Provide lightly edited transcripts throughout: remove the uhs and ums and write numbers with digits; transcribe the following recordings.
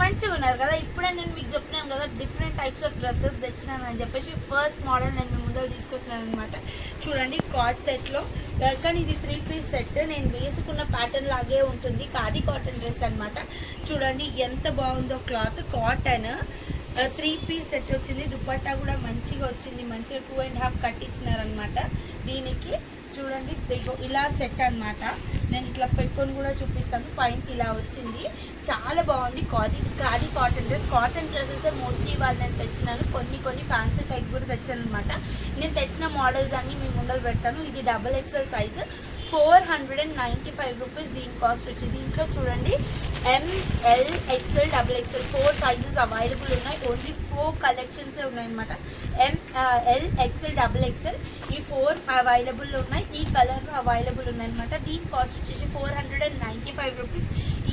మంచిగా ఉన్నారు కదా. ఇప్పుడే నేను మీకు చెప్పినాను కదా డిఫరెంట్ టైప్స్ ఆఫ్ డ్రెస్సెస్ తెచ్చినాను అని చెప్పేసి ఫస్ట్ మోడల్ నేను మీ ముందర తీసుకొస్తున్నాను అనమాట. చూడండి కార్డ్ సెట్లో, కానీ ఇది 3 పీస్ సెట్. నేను వేసుకున్న ప్యాటర్న్ లాగే ఉంటుంది, ఖాదీ కాటన్ డ్రెస్ అనమాట. చూడండి ఎంత బాగుందో క్లాత్, కాటన్ 3 పీస్ సెట్ వచ్చింది. దుపట్టా కూడా మంచిగా వచ్చింది, మంచిగా 2.5 కట్ ఇచ్చినారనమాట దీనికి. చూడండి ఇలా సెట్ అనమాట. నేను ఇట్లా పెట్టుకొని కూడా చూపిస్తాను. పైన ఇలా వచ్చింది, చాలా బాగుంది. Khadi cotton dress. Cotton dresses mostly వాళ్ళు నేను తెచ్చినాను, కొన్ని ఫ్యాన్సీ టైప్ కూడా తెచ్చాను అనమాట. నేను తెచ్చిన మోడల్స్ అన్ని మీ ముందర పెడతాను. ఇది XXL సైజు, 495 రూపీస్ దీని కాస్ట్ వచ్చింది. దీంట్లో చూడండి ML XL XXL 4 sizes available ఉన్నాయి. ఓన్లీ 4 కలెక్షన్స్ ఉన్నాయన్నమాట. ML XL XXL ఈ 4 అవైలబుల్ ఉన్నాయి. ఈ కలర్ అవైలబుల్ ఉన్నాయన్నమాట. దీని కాస్ట్ వచ్చేసి 495 రూపీస్.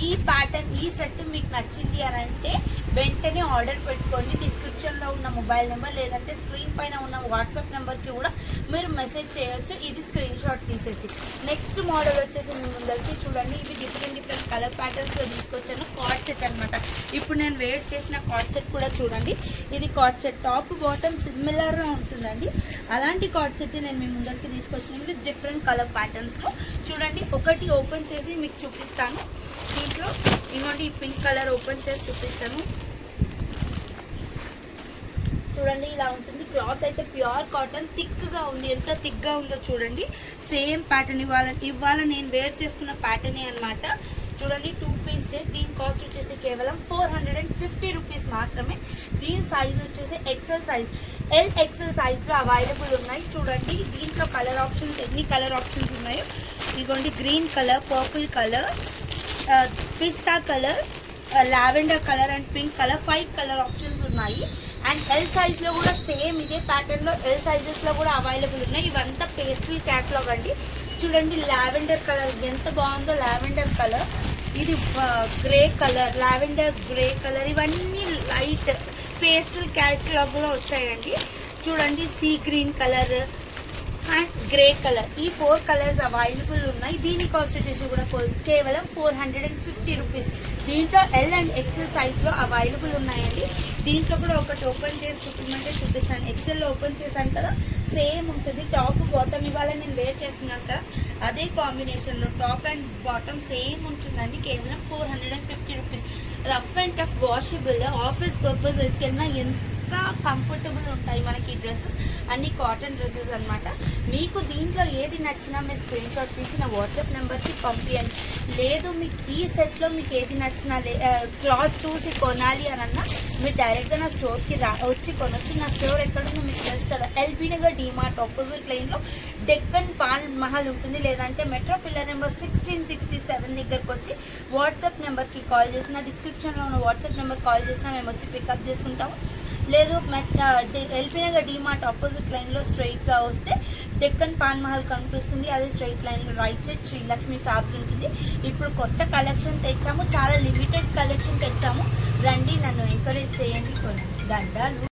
ఈ ప్యాటర్న్, ఈ సెట్ మీకు నచ్చింది అని అంటే వెంటనే ఆర్డర్ పెట్టుకోండి. డిస్క్రిప్షన్లో ఉన్న మొబైల్ నెంబర్ లేదంటే స్క్రీన్ పైన ఉన్న వాట్సాప్ నెంబర్కి కూడా మీరు మెసేజ్ చేయొచ్చు, ఇది స్క్రీన్ షాట్ తీసేసి. నెక్స్ట్ మోడల్ వచ్చేసి మీ ముందరికి చూడండి. ఇవి డిఫరెంట్ కలర్ ప్యాటర్న్స్లో తీసుకొచ్చాను. కార్డ్ సెట్ అనమాట. ఇప్పుడు నేను వేర్ చేసిన కార్డ్ సెట్ కూడా చూడండి. ఇది కార్డ్ సెట్, టాప్ బాటమ్ సిమిలర్గా ఉంటుందండి. అలాంటి కార్డ్ సెట్ నేను మీ ముందరికి తీసుకొచ్చిన విత్ డిఫరెంట్ కలర్ ప్యాటర్న్స్లో. చూడండి ఒకటి ఓపెన్ చేసి మీకు చూపిస్తాను. దీంట్లో ఇవ్వండి, ఈ పింక్ కలర్ ఓపెన్ చేసి చూపిస్తాను. చూడండి ఇలా ఉంటుంది. క్లాత్ అయితే ప్యూర్ కాటన్, థిక్గా ఉంది. ఎంత థిక్గా ఉందో చూడండి. సేమ్ ప్యాటర్న్ ఇవాళ నేను వేర్ చేసుకున్న ప్యాటర్నే అనమాట. చూడండి 2 పీస్ సెట్. దీని కాస్ట్ వచ్చేసి కేవలం 450 రూపీస్ మాత్రమే. దీని సైజ్ వచ్చేసి XL సైజ్, LXL సైజ్లో అవైలబుల్ ఉన్నాయి. చూడండి దీంట్లో కలర్ ఆప్షన్స్, ఎన్ని కలర్ ఆప్షన్స్ ఉన్నాయో. ఇదిగోండి green colour, purple colour, pista colour, lavender colour and pink colour, 5 colour options ఉన్నాయి. అండ్ ఎల్ సైజ్లో కూడా సేమ్ ఇదే ప్యాటర్న్లో ఎల్ సైజెస్లో కూడా అవైలబుల్ ఉన్నాయి. ఇవంతా పేస్ట్రీ క్యాట్లాగ్ అండి. చూడండి లావెండర్ కలర్ ఎంత బాగుందో, లావెండర్ కలర్. ఇది grey colour, lavender grey colour. ఇవన్నీ లైట్ పేస్టల్ క్యాట్లాగ్లో వచ్చాయండి. చూడండి sea green colour and grey colour, ఈ 4 కలర్స్ అవైలబుల్ ఉన్నాయి. దీని కాస్ట్ వచ్చేసి కూడా కేవలం 450 రూపీస్. దీంట్లో L అండ్ XL సైజ్లో అవైలబుల్ ఉన్నాయండి. దీంట్లో కూడా ఒకటి ఓపెన్ చేసి చూపించమంటే చూపిస్తాను. XLలో ఓపెన్ చేశాను కదా, సేమ్ ఉంటుంది. టాప్ బాటమ్ ఇవాళ నేను వేర్ చేసుకున్నాను కదా, అదే కాంబినేషన్లో టాప్ అండ్ బాటమ్ సేమ్ ఉంటుందండి. కేవలం 450 rupees. Rough and tough washable, office purpose వేసుకెళ్ళినా ఎంత కంఫర్టబుల్ ఉంటాయి మనకి ఈ డ్రెస్సెస్. అన్ని కాటన్ డ్రెస్సెస్ అనమాట. మీకు దీంట్లో ఏది నచ్చినా మీరు స్క్రీన్ షాట్ తీసి నా వాట్సాప్ నెంబర్కి పంపించండి. లేదు మీకు ఈ సెట్లో మీకు ఏది నచ్చినా క్లాత్ చూసి కొనాలి అని అన్నా మీరు డైరెక్ట్గా నా స్టోర్కి వచ్చి కొనొచ్చు. నా స్టోర్ ఎక్కడుందో మీకు తెలుసు కదా, ఎల్బీ నగర్ డీమార్ట్ ఆపోజిట్ లైన్లో డెక్కన్ పాన్ మహల్ ఉంటుంది. లేదంటే మెట్రో పిల్లర్ నెంబర్ 1667 దగ్గరకు వచ్చి వాట్సాప్ నెంబర్కి కాల్ చేసిన, డిస్క్రిప్షన్లో ఉన్న వాట్సాప్ నెంబర్ కాల్ చేసినా మేము వచ్చి పికప్ చేసుకుంటాము. లేదు ఎల్బీ నగర్ డీమార్ట్ ఆపోజిట్ లైన్లో స్ట్రైట్గా వస్తే డెక్కన్ పాన్ మహల్ కనిపిస్తుంది. అదే స్ట్రైట్ లైన్లో రైట్ సైడ్ శ్రీలక్ష్మి ఫ్యాబ్స్ ఉంటుంది. ఇప్పుడు కొత్త కలెక్షన్ తెచ్చాము, చాలా లిమిటెడ్ కలెక్షన్ తెచ్చాము. రండి, నన్ను ఎంకరేజ్ చేయండి. కొన్ని దండాలు.